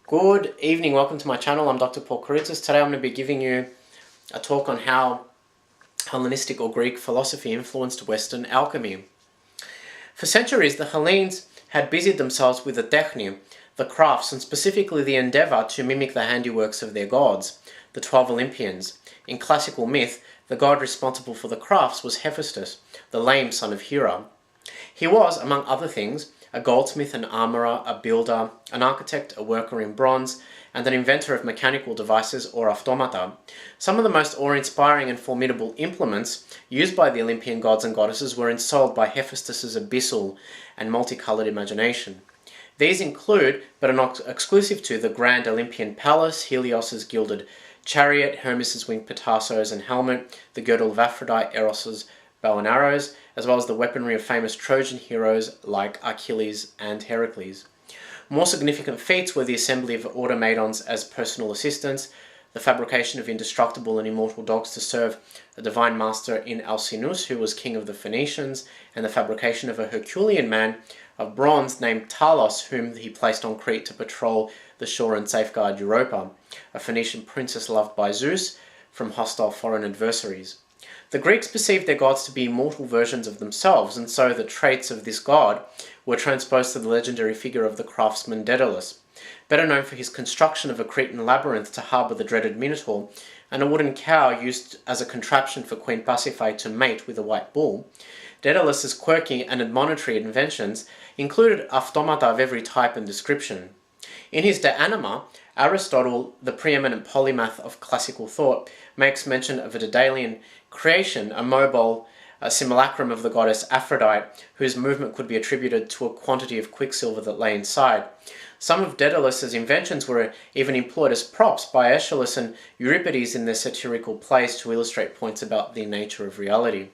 Good evening, welcome to my channel. I'm Dr. Paul Kiritsis. Today I'm going to be giving you a talk on how Hellenistic or Greek philosophy influenced Western alchemy. For centuries, the Hellenes had busied themselves with the techni, the crafts, and specifically the endeavor to mimic the handiworks of their gods, the 12 Olympians. In classical myth, the god responsible for the crafts was Hephaestus, the lame son of Hera. He was, among other things, a goldsmith, an armourer, a builder, an architect, a worker in bronze, and an inventor of mechanical devices or automata. Some of the most awe-inspiring and formidable implements used by the Olympian gods and goddesses were installed by Hephaestus's abyssal and multicoloured imagination. These include, but are not exclusive to, the grand Olympian palace, Helios's gilded chariot, Hermes's winged Petarsos and helmet, the girdle of Aphrodite, Eros's bow and arrows, as well as the weaponry of famous Trojan heroes like Achilles and Heracles. More significant feats were the assembly of automatons as personal assistants, the fabrication of indestructible and immortal dogs to serve a divine master in Alcinous, who was king of the Phoenicians, and the fabrication of a Herculean man of bronze named Talos, whom he placed on Crete to patrol the shore and safeguard Europa, a Phoenician princess loved by Zeus from hostile foreign adversaries. The Greeks perceived their gods to be immortal versions of themselves, and so the traits of this god were transposed to the legendary figure of the craftsman Daedalus, better known for his construction of a Cretan labyrinth to harbour the dreaded Minotaur, and a wooden cow used as a contraption for Queen Pasiphae to mate with a white bull. Daedalus's quirky and admonitory inventions included automata of every type and description. In his De Anima, Aristotle, the preeminent polymath of classical thought, makes mention of a Daedalian creation, a mobile simulacrum of the goddess Aphrodite, whose movement could be attributed to a quantity of quicksilver that lay inside. Some of Daedalus's inventions were even employed as props by Aeschylus and Euripides in their satirical plays to illustrate points about the nature of reality.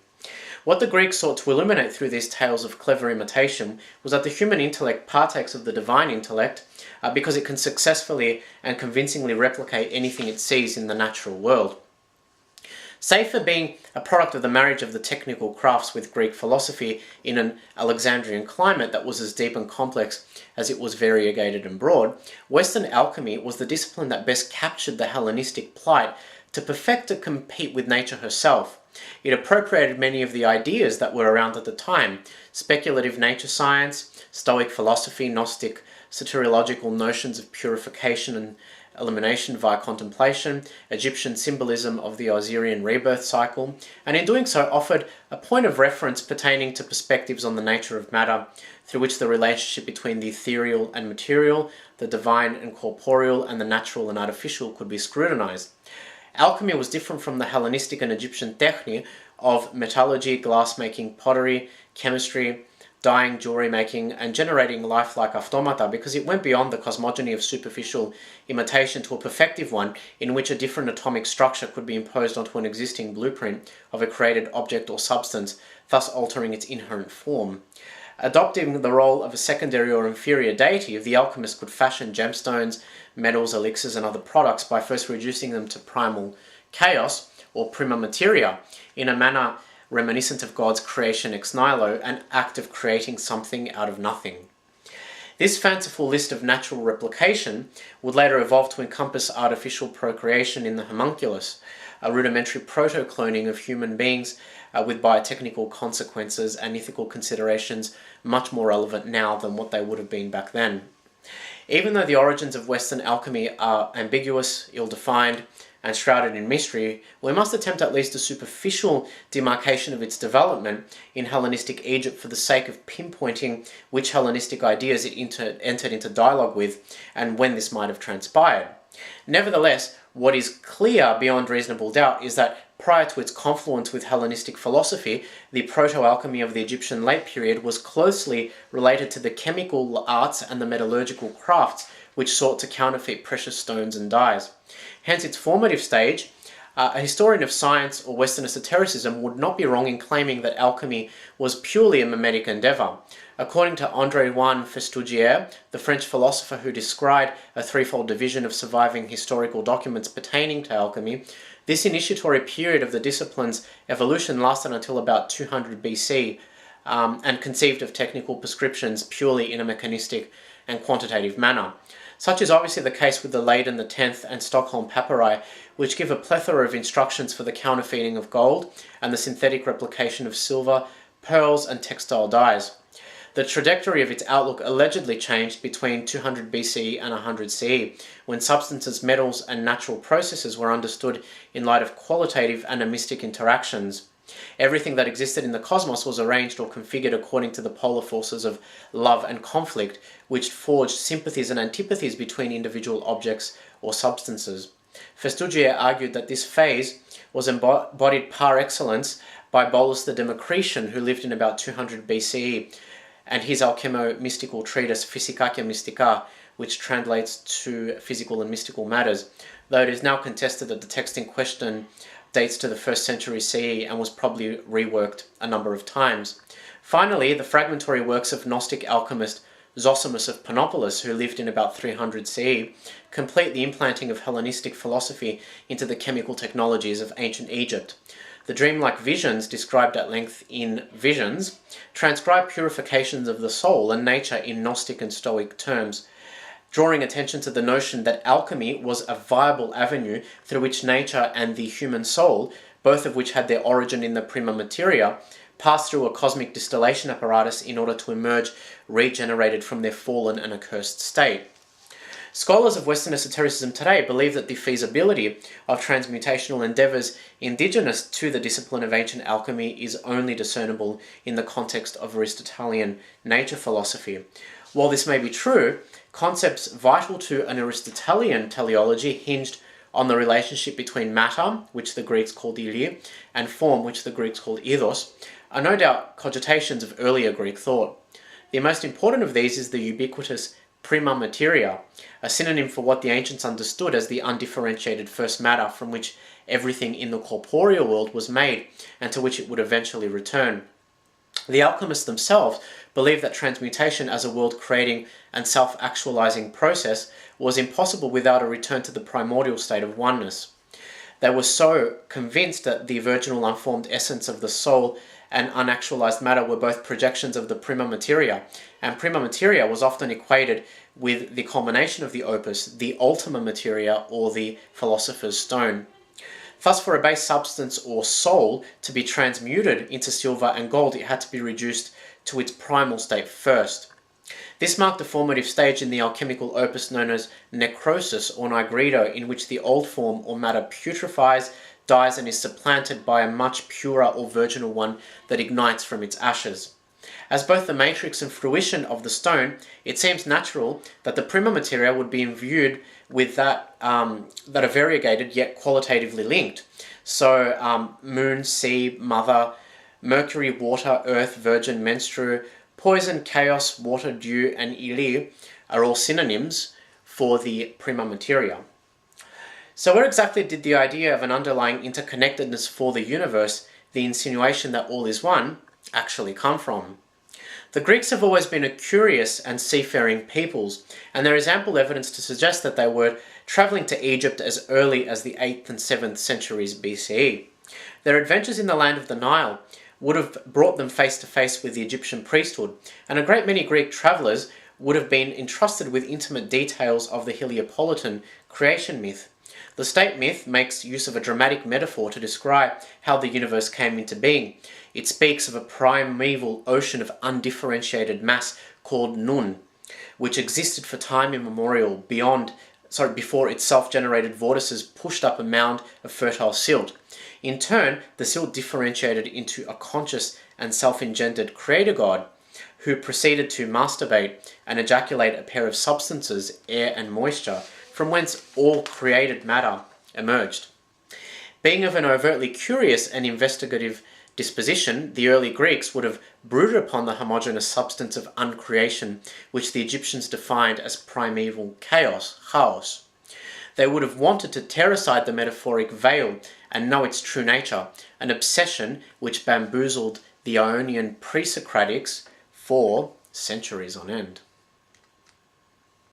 What the Greeks sought to illuminate through these tales of clever imitation was that the human intellect partakes of the divine intellect because it can successfully and convincingly replicate anything it sees in the natural world. Save for being a product of the marriage of the technical crafts with Greek philosophy in an Alexandrian climate that was as deep and complex as it was variegated and broad, Western alchemy was the discipline that best captured the Hellenistic plight to perfect to compete with nature herself. It appropriated many of the ideas that were around at the time: speculative nature science, Stoic philosophy, Gnostic soteriological notions of purification and elimination via contemplation, Egyptian symbolism of the Osirian rebirth cycle, and in doing so offered a point of reference pertaining to perspectives on the nature of matter, through which the relationship between the ethereal and material, the divine and corporeal, and the natural and artificial could be scrutinized. Alchemy was different from the Hellenistic and Egyptian techni of metallurgy, glass-making, pottery, chemistry, dyeing, jewelry making, and generating lifelike automata, because it went beyond the cosmogony of superficial imitation to a perfective one in which a different atomic structure could be imposed onto an existing blueprint of a created object or substance, thus altering its inherent form. Adopting the role of a secondary or inferior deity, the alchemist could fashion gemstones, metals, elixirs, and other products by first reducing them to primal chaos, or prima materia, in a manner reminiscent of God's creation ex nihilo, an act of creating something out of nothing. This fanciful list of natural replication would later evolve to encompass artificial procreation in the homunculus, a rudimentary proto-cloning of human beings with biotechnical consequences and ethical considerations much more relevant now than what they would have been back then. Even though the origins of Western alchemy are ambiguous, ill-defined, and shrouded in mystery, we must attempt at least a superficial demarcation of its development in Hellenistic Egypt for the sake of pinpointing which Hellenistic ideas it entered into dialogue with and when this might have transpired. Nevertheless, what is clear beyond reasonable doubt is that prior to its confluence with Hellenistic philosophy, the proto-alchemy of the Egyptian late period was closely related to the chemical arts and the metallurgical crafts which sought to counterfeit precious stones and dyes. Hence its formative stage, a historian of science or Western esotericism would not be wrong in claiming that alchemy was purely a mimetic endeavour. According to André Juan Festugière, the French philosopher who described a threefold division of surviving historical documents pertaining to alchemy, this initiatory period of the discipline's evolution lasted until about 200 BC and conceived of technical prescriptions purely in a mechanistic and quantitative manner. Such is obviously the case with the Leyden the 10th and Stockholm papyri, which give a plethora of instructions for the counterfeiting of gold and the synthetic replication of silver, pearls and textile dyes. The trajectory of its outlook allegedly changed between 200 BCE and 100 CE, when substances, metals and natural processes were understood in light of qualitative and amistic interactions. Everything that existed in the cosmos was arranged or configured according to the polar forces of love and conflict, which forged sympathies and antipathies between individual objects or substances. Festugier argued that this phase was embodied par excellence by Bolus the Democritian, who lived in about 200 BCE, and his alchemo-mystical treatise Physicacia Mystica, which translates to physical and mystical matters, though it is now contested that the text in question dates to the 1st century CE and was probably reworked a number of times. Finally, the fragmentary works of Gnostic alchemist Zosimus of Panopolis, who lived in about 300 CE, complete the implanting of Hellenistic philosophy into the chemical technologies of ancient Egypt. The dreamlike visions, described at length in Visions, transcribe purifications of the soul and nature in Gnostic and Stoic terms, drawing attention to the notion that alchemy was a viable avenue through which nature and the human soul, both of which had their origin in the prima materia, passed through a cosmic distillation apparatus in order to emerge regenerated from their fallen and accursed state. Scholars of Western esotericism today believe that the feasibility of transmutational endeavours indigenous to the discipline of ancient alchemy is only discernible in the context of Aristotelian nature philosophy. While this may be true, concepts vital to an Aristotelian teleology hinged on the relationship between matter, which the Greeks called ili, and form, which the Greeks called eidos, are no doubt cogitations of earlier Greek thought. The most important of these is the ubiquitous prima materia, a synonym for what the ancients understood as the undifferentiated first matter from which everything in the corporeal world was made and to which it would eventually return. The alchemists themselves believed that transmutation as a world-creating and self-actualizing process was impossible without a return to the primordial state of oneness. They were so convinced that the virginal unformed essence of the soul and unactualized matter were both projections of the prima materia, and prima materia was often equated with the culmination of the opus, the ultima materia, or the philosopher's stone. Thus, for a base substance or soul to be transmuted into silver and gold, it had to be reduced to its primal state first. This marked a formative stage in the alchemical opus known as necrosis or nigredo, in which the old form or matter putrefies, dies and is supplanted by a much purer or virginal one that ignites from its ashes. As both the matrix and fruition of the stone, it seems natural that the prima materia would be imbued with that are variegated yet qualitatively linked. So moon, sea, mother, Mercury, water, earth, virgin, menstru, poison, chaos, water, dew, and ili are all synonyms for the prima materia. So where exactly did the idea of an underlying interconnectedness for the universe, the insinuation that all is one, actually come from? The Greeks have always been a curious and seafaring peoples, and there is ample evidence to suggest that they were travelling to Egypt as early as the 8th and 7th centuries BCE. Their adventures in the land of the Nile would have brought them face to face with the Egyptian priesthood, and a great many Greek travellers would have been entrusted with intimate details of the Heliopolitan creation myth. The state myth makes use of a dramatic metaphor to describe how the universe came into being. It speaks of a primeval ocean of undifferentiated mass called Nun, which existed for time immemorial before its self-generated vortices pushed up a mound of fertile silt. In turn, the silt differentiated into a conscious and self-engendered creator god, who proceeded to masturbate and ejaculate a pair of substances, air and moisture, from whence all created matter emerged. Being of an overtly curious and investigative disposition, the early Greeks would have brooded upon the homogeneous substance of uncreation, which the Egyptians defined as primeval chaos. They would have wanted to tear aside the metaphoric veil and know its true nature, an obsession which bamboozled the Ionian pre-Socratics for centuries on end.